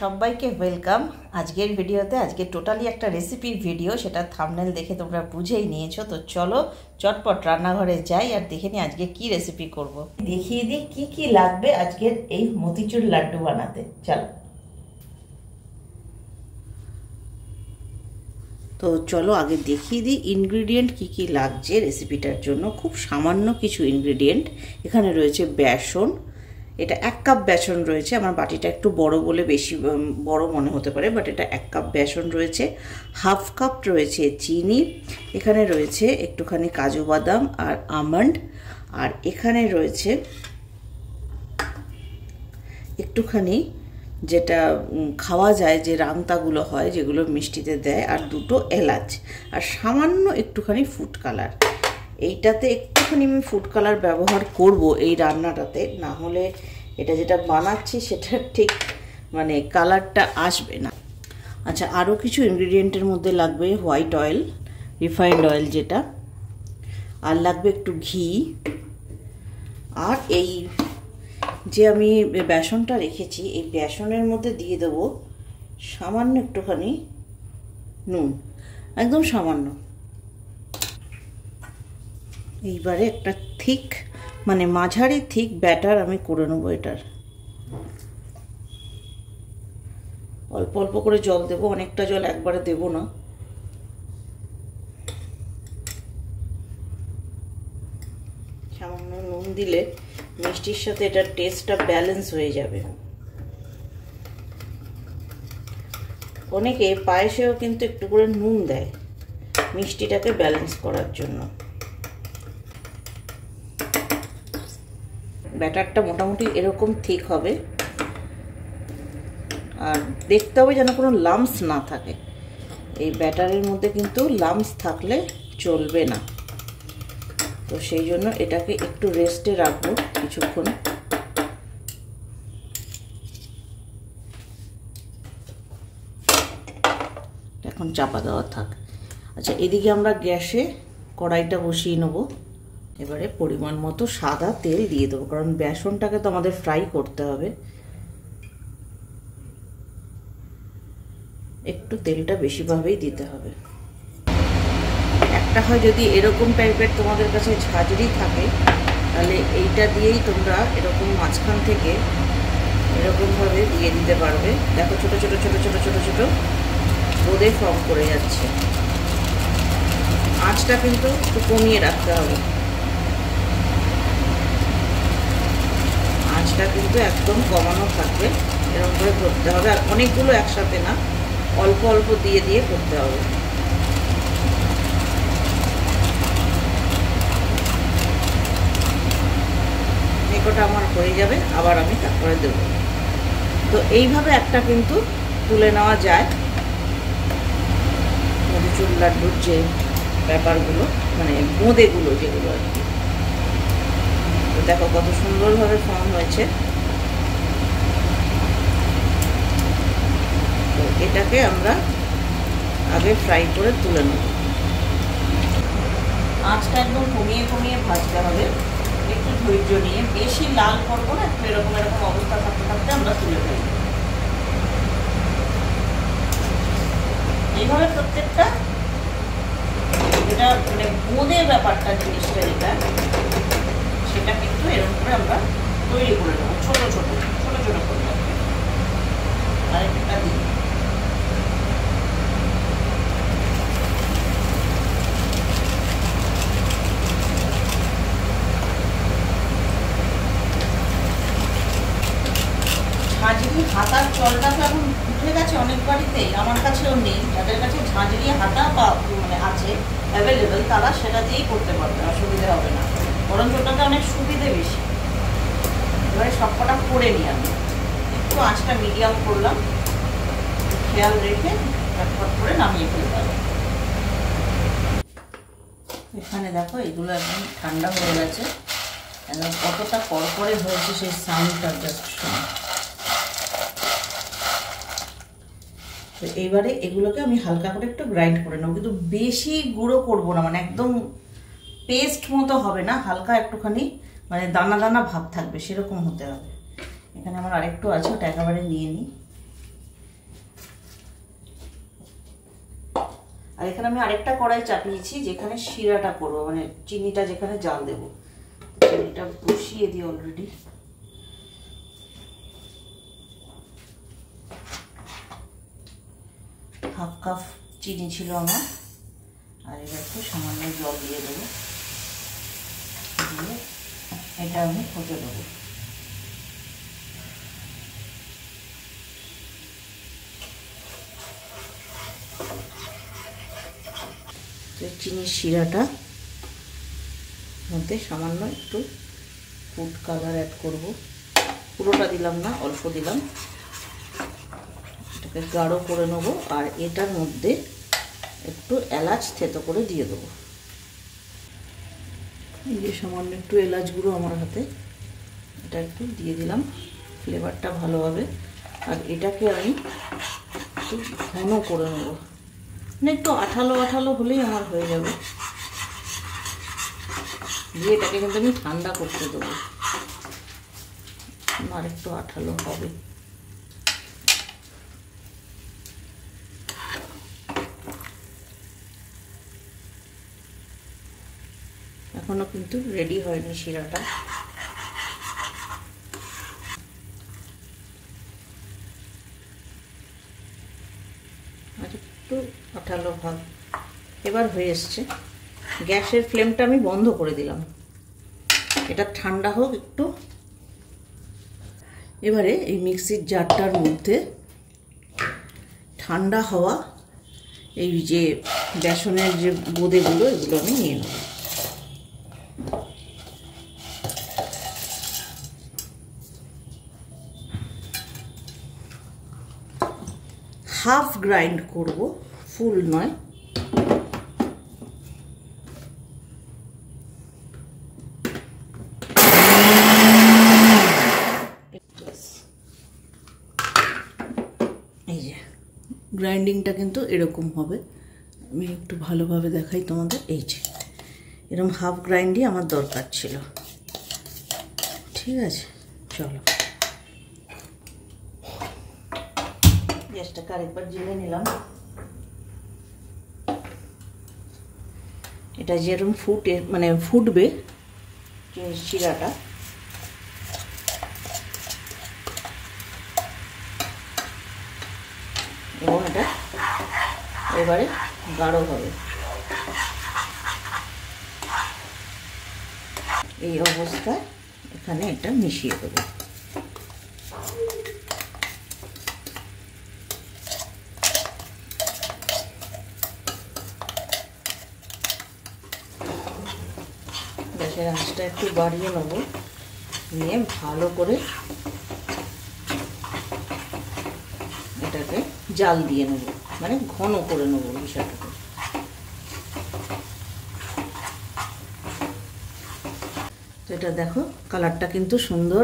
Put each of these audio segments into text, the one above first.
সবাইকে ওয়েলকাম। আজকের ভিডিওতে আজকে টোটালি একটা রেসিপির ভিডিও, সেটা থাম্বনেল দেখে তোমরা বুঝেই নিয়েছো। তো চলো চটপট রান্নাঘরে যাই আর দেখে নিই আজকে কি রেসিপি করব। দেখিয়ে দিই কি কি লাগবে আজকের এই মতিচুর লাড্ডু বানাতে। চলো তো চলো আগে দেখিয়ে দিই ইনগ্রিডিয়েন্ট কি কি লাগছে রেসিপিটার জন্য। খুব সামান্য কিছু ইনগ্রিডিয়েন্ট এখানে রয়েছে। বেসন, এটা 1 কাপ বেসন রয়েছে। আমার বাটিটা একটু বড় বলে বেশি বড় মনে হতে পারে, বাট এটা 1 কাপ বেসন রয়েছে। 1/2 কাপ রয়েছে চিনি, এখানে রয়েছে একটুখানি কাজু বাদাম আর আমন্ড, আর এখানে রয়েছে একটুখানি যেটা খাওয়া যায় যে রাংতাগুলো হয় যেগুলো মিষ্টিতে দেয়, আর 2টো এলাচ, আর সামান্য একটুখানি ফুড কালার। এইটাতে একটুখানি আমি ফুড কালার ব্যবহার করব এই রান্নাটাতে, না হলে এটা যেটা বানাচ্ছি সেটা ঠিক মানে কালারটা আসবে না। আচ্ছা, আরও কিছু ইনগ্রিডিয়েন্টের মধ্যে লাগবে হোয়াইট অয়েল, রিফাইন্ড অয়েল যেটা, আর লাগবে একটু ঘি, আর এই যে আমি বেসনটা রেখেছি এই বেসনের মধ্যে দিয়ে দেবো সামান্য একটুখানি নুন, একদম সামান্য। এইবারে একটা থিক মানে মাঝারি থিক ব্যাটার আমি করে নেবো। এটার অল্প অল্প করে জল দেবো, অনেকটা জল একবারে দেব না। সামান্য নুন দিলে মিষ্টির সাথে এটার টেস্টটা ব্যালেন্স হয়ে যাবে। অনেকে পায়েসেও কিন্তু একটু করে নুন দেয় মিষ্টিটাকে ব্যালেন্স করার জন্য। ব্যাটারটা মোটামুটি এরকম ঠিক হবে, আর দেখতে হবে যেন কোনো লাম্পস না থাকে। এই ব্যাটারের মধ্যে কিন্তু লাম্পস থাকলে চলবে না, তো সেই জন্য এটাকে একটু রেস্টে রাখবো কিছুক্ষণ। এখন চাপা দেওয়া থাক। আচ্ছা, এদিকে আমরা গ্যাসে কড়াইটা বসিয়ে নেবো। এবারে পরিমাণ মতো সাদা তেল দিয়ে দেবো, কারণ বেসনটাকে তো আমাদের ফ্রাই করতে হবে। একটু তেলটা বেশিভাবেই দিতে হবে। একটা হয় যদি এরকম টাইপের তোমাদের কাছে ঝাঁঝরি থাকে, তাহলে এইটা দিয়েই তোমরা এরকম মাঝখান থেকে এরকমভাবে দিয়ে দিতে পারবে। দেখো ছোট ছোট ছোট ছোট ছোট ছোট বোঁদে ফর্ম করে যাচ্ছে। আঁচটা কিন্তু একটু কমিয়ে রাখতে হবে, আঁচটা কিন্তু একদম কমানো থাকবে। এরকম করে করতে হবে, আর অনেকগুলো একসাথে না, অল্প অল্প দিয়ে দিয়ে করতে হবে। কটা আমার হয়ে যাবে, আবার আমি তারপরে দেবো। তো এইভাবে একটা কিন্তু তুলে নেওয়া যায় মতিচুর লাড্ডুর যে ব্যাপারগুলো, মানে বোঁদেগুলো যেগুলো আর কি। তো দেখো কত সুন্দরভাবে ফর্ম হয়েছে। তো এটাকে আমরা আগে ফ্রাই করে তুলে নেব। আঁচটা একদম কমিয়ে কমিয়ে ভাজতে হবে, একটু ধৈর্য নিয়ে। বেশি লাল করবো না, একটু এরকম এরকম অবস্থা থাকতে থাকতে আমরা তুলে ফেলবো। এইভাবে প্রত্যেকটা যেটা মানে বোঁদে ব্যাপারটা জিনিসটা যেটা, সেটা কিন্তু এরকম করে আমরা তৈরি করে নেবো ছোট ছোট ছোট ছোট করে। আরেকটা দিই, ঝাঁঝরি হাতার চলটা তো এখন উঠে গেছে অনেক বাড়িতেই, আমার কাছেও নেই। যাদের কাছে ঝাঁঝরি হাতা বা মানে আছে অ্যাভেলেবেল, তারা সেটা দিয়েই করতে পারবে, অসুবিধা হবে না। বরঞ্চ ওটাতে অনেক সুবিধে বেশি। এবারে সবকটা করে নিই আমি। একটু আঁচটা মিডিয়াম করলাম, খেয়াল রেখে ফটফট করে নামিয়ে ফেলতে হবে। এখানে দেখো এগুলো একদম ঠান্ডা হয়ে গেছে, একদম কতটা কড়কড়ে হয়েছে সেই সাউন্ডটা জাস্ট শোনো। তো এইবারে এগুলোকে আমি হালকা করে একটু গ্রাইন্ড করে নেবো, কিন্তু বেশি গুঁড়ো করবো না, মানে একদম পেস্ট মতো হবে না, হালকা একটুখানি মানে দানা দানা ভাব থাকবে, সেরকম হতে হবে। এখানে আমার আরেকটু আছে, ওটা একেবারে নিয়ে নিই। আর এখানে আমি আরেকটা কড়াই চাপিয়েছি যেখানে শিরাটা করবো, মানে চিনিটা যেখানে জাল দেবো। চিনিটা বসিয়ে দিই অলরেডি। হাফ কাপ চিনি ছিল আমার, আর এবার একটু সামান্য জল দিয়ে দেবো, দিয়ে এটা আমি হতে দেবো। চিনির শিরাটা মধ্যে সামান্য একটু ফুড কালার অ্যাড করব, পুরোটা দিলাম না, অল্প দিলাম। এটাকে গাঢ় করে নেবো, আর এটার মধ্যে একটু এলাচ থেতো করে দিয়ে দেবো। এই যে সামান্য একটু এলাচ গুঁড়ো আমার হাতে, এটা একটু দিয়ে দিলাম, ফ্লেভারটা ভালো হবে। আর এটাকে আমি একটু ঘন করে নেবো, মানে একটু আঠালো আঠালো হলেই আমার হয়ে যাবে। দিয়ে এটাকে কিন্তু আমি ঠান্ডা করতে দেবো, আর একটু আঠালো হবে। এখনো কিন্তু রেডি হয়নি শিরাটা। আর একটু আঠালো ভাব এবার হয়ে এসছে। গ্যাসের ফ্লেমটা আমি বন্ধ করে দিলাম, এটা ঠান্ডা হোক একটু। এবারে এই মিক্সির জারটার মধ্যে ঠান্ডা হওয়া এই যে বেসনের যে বোঁদেগুলো, এগুলো আমি নিয়ে নেব। হাফ গ্রাইন্ড করব, ফুল নয়। এই যে গ্রাইন্ডিংটা কিন্তু এরকম হবে, আমি একটু ভালোভাবে দেখাই তোমাদের। এই যে এরকম হাফ গ্রাইন্ডই আমার দরকার ছিল। ঠিক আছে, চলো গ্যাসটাকে আরেকবার জ্বেলে নিলাম। এটা যেরকম মানে ফুটবে শিরাটা, এবং এটা এবারে গাঢ় হবে। এই অবস্থায় এখানে এটা মিশিয়ে দেবো। গ্যাসের আঁচটা একটু বাড়িয়ে নেব, নিয়ে ভালো করে এটাকে জাল দিয়ে নেব, মানে ঘন করে নেব বিষয়টাকে। তো এটা দেখো কালারটা কিন্তু সুন্দর,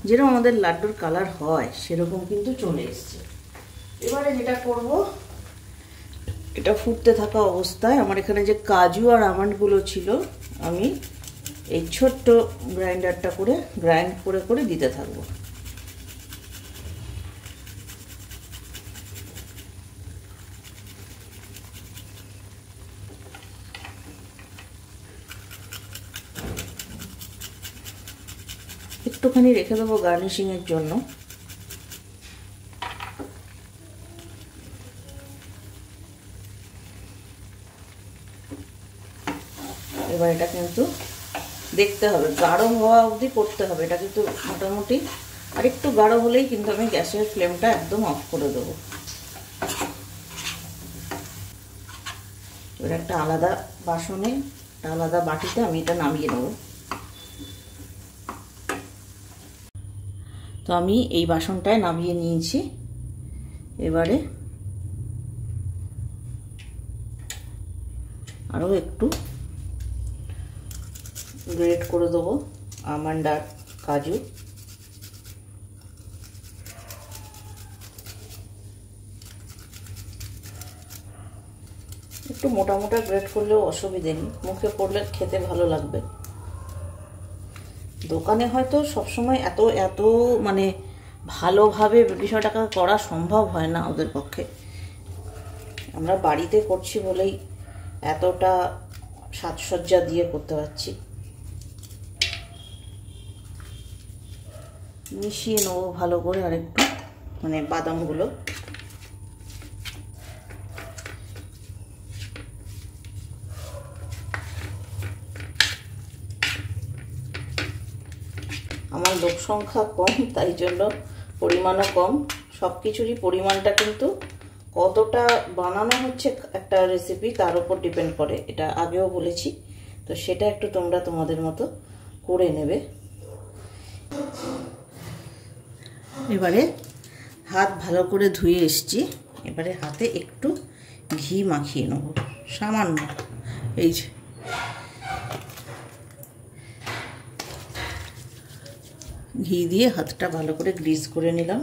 যেরকম আমাদের লাড্ডুর কালার হয় সেরকম কিন্তু চলে এসছে। এবারে যেটা করব, এটা ফুটতে থাকা অবস্থায় আমার এখানে যে কাজু আর আমন্ডগুলো ছিল, আমি এই ছোট্ট গ্রাইন্ডারটা করে গ্রাইন্ড করে করে দিতে থাকবো। একটুখানি রেখে দেবো গার্নিশিং এর জন্য। এবার এটা কিন্তু দেখতে হবে, গাঢ় হওয়া অবধি করতে হবে এটা কিন্তু মোটামুটি। আর একটু গাঢ় হলেই কিন্তু আমি গ্যাসের ফ্লেমটা একদম অফ করে দেবো। এবার একটা আলাদা বাসনে, একটা আলাদা বাটিতে আমি এটা নামিয়ে নেব। তো আমি এই বাসনটায় নামিয়ে নিয়েছি। এবারে আরও একটু গ্রেট করে দেবো আমন্ড আর কাজু। একটু মোটা মোটা গ্রেট করলেও অসুবিধে নেই, মুখে পড়লে খেতে ভালো লাগবে। দোকানে হয়তো সবসময় এত এত মানে ভালোভাবে বিষয়টাকে করা সম্ভব হয় না ওদের পক্ষে, আমরা বাড়িতে করছি বলেই এতটা সাজসজ্জা দিয়ে করতে পারছি। মিশিয়ে নেবো ভালো করে আরেকটু, মানে বাদামগুলো। আমার লোক সংখ্যা কম, তাই জন্য পরিমাণও কম। সব কিছুরই পরিমাণটা কিন্তু কতটা বানানো হচ্ছে একটা রেসিপি তার উপর ডিপেন্ড করে, এটা আগেও বলেছি। তো সেটা একটু তোমরা তোমাদের মতো করে নেবে। এবারে হাত ভালো করে ধুয়ে এসছি, এবারে হাতে একটু ঘি মাখিয়ে নেব, সামান্য। এই যে ঘি দিয়ে হাতটা ভালো করে গ্রিস করে নিলাম,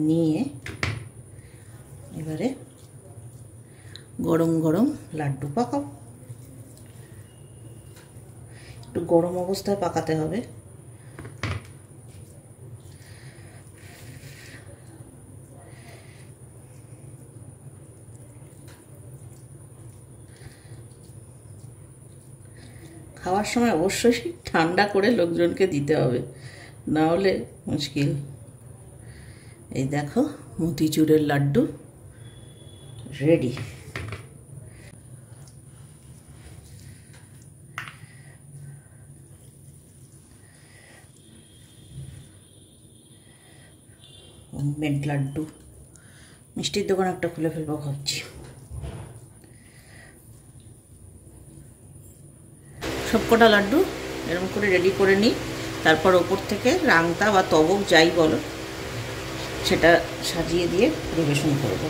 নিয়ে এবারে গরম গরম লাড্ডু পাকাবো। একটু গরম অবস্থায় পাকাতে হবে। খাওয়ার সময় অবশ্যই ঠান্ডা করে লোকজনকে দিতে হবে, না হলে মুশকিল। এই দেখো মতিচুরের লাড্ডু রেডি। হোমমেড লাড্ডু। মিষ্টির দোকান একটা খুলে ফেলবো ভাবছি। সবকটা লাড্ডু এরকম করে রেডি করে নিই, তারপর ওপর থেকে রাংতা বা তবক যাই বলো সেটা সাজিয়ে দিয়ে পরিবেশন করব।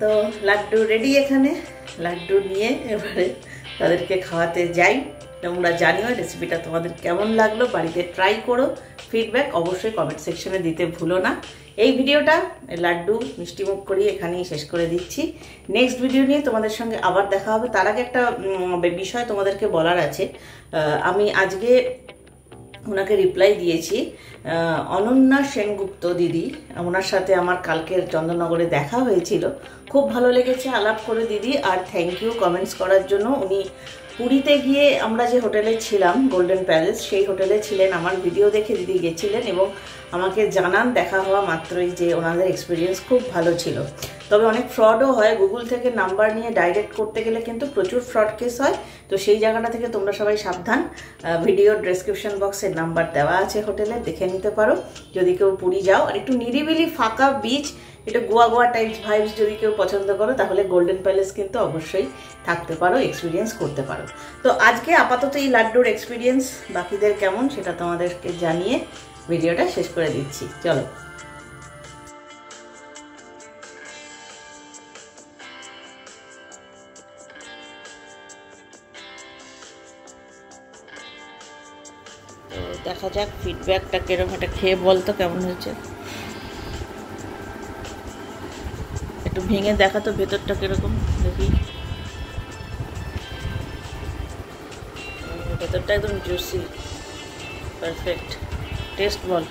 তো লাড্ডু রেডি। এখানে লাড্ডু নিয়ে এবারে তাদেরকে খাওয়াতে যাই। তোমরা জানিও রেসিপিটা তোমাদের কেমন লাগলো, বাড়িতে ট্রাই করো, ফিডব্যাক অবশ্যই কমেন্ট সেকশনে দিতে ভুলো না। এই ভিডিওটা লাড্ডু মিষ্টিমুখ করিয়ে এখানেই শেষ করে দিচ্ছি। নেক্সট ভিডিও নিয়ে তোমাদের সঙ্গে আবার দেখা হবে। তার আগে একটা বিষয় তোমাদেরকে বলার আছে। আমি আজকে ওনাকে রিপ্লাই দিয়েছি, অনন্যা সেনগুপ্ত দিদি, ওনার সাথে আমার কালকের চন্দননগরে দেখা হয়েছিল, খুব ভালো লেগেছে আলাপ করে দিদি। আর থ্যাংক ইউ কমেন্টস করার জন্য। উনি পুরীতে গিয়ে আমরা যে হোটেলে ছিলাম গোল্ডেন প্যালেস, সেই হোটেলে ছিলেন, আমার ভিডিও দেখে দিদি গেছিলেন এবং আমাকে জানান দেখা হওয়া মাত্রই যে ওনাদের এক্সপিরিয়েন্স খুব ভালো ছিল। তবে অনেক ফ্রডও হয়, গুগল থেকে নাম্বার নিয়ে ডাইরেক্ট করতে গেলে কিন্তু প্রচুর ফ্রড কেস হয়। তো সেই জায়গাটা থেকে তোমরা সবাই সাবধান। ভিডিওর ডেসক্রিপশন বক্সের নাম্বার দেওয়া আছে হোটেলে, দেখে নিতে পারো যদি কেউ পুরী যাও। আর একটু নিরিবিলি ফাঁকা বিচ, এটা গোয়া গোয়া টাইপস ভাইবস যদি কেউ পছন্দ করো তাহলে গোল্ডেন প্যালেস কিন্তু অবশ্যই থাকতে পারো, এক্সপিরিয়েন্স করতে পারো। তো আজকে আপাতত এই লাড্ডুর এক্সপিরিয়েন্স বাকিদের কেমন সেটা তোমাদেরকে জানিয়ে ভিডিওটা শেষ করে দিচ্ছি। চলো। তো দেখা যাক ফিডব্যাকটা কিরকম, এটা খেয়ে বলতো কেমন হয়েছে। একটু ভেঙে দেখা তো ভেতরটা কিরকম, দেখি। ভেতরটা একদম জুসি, পারফেক্ট। Test ball.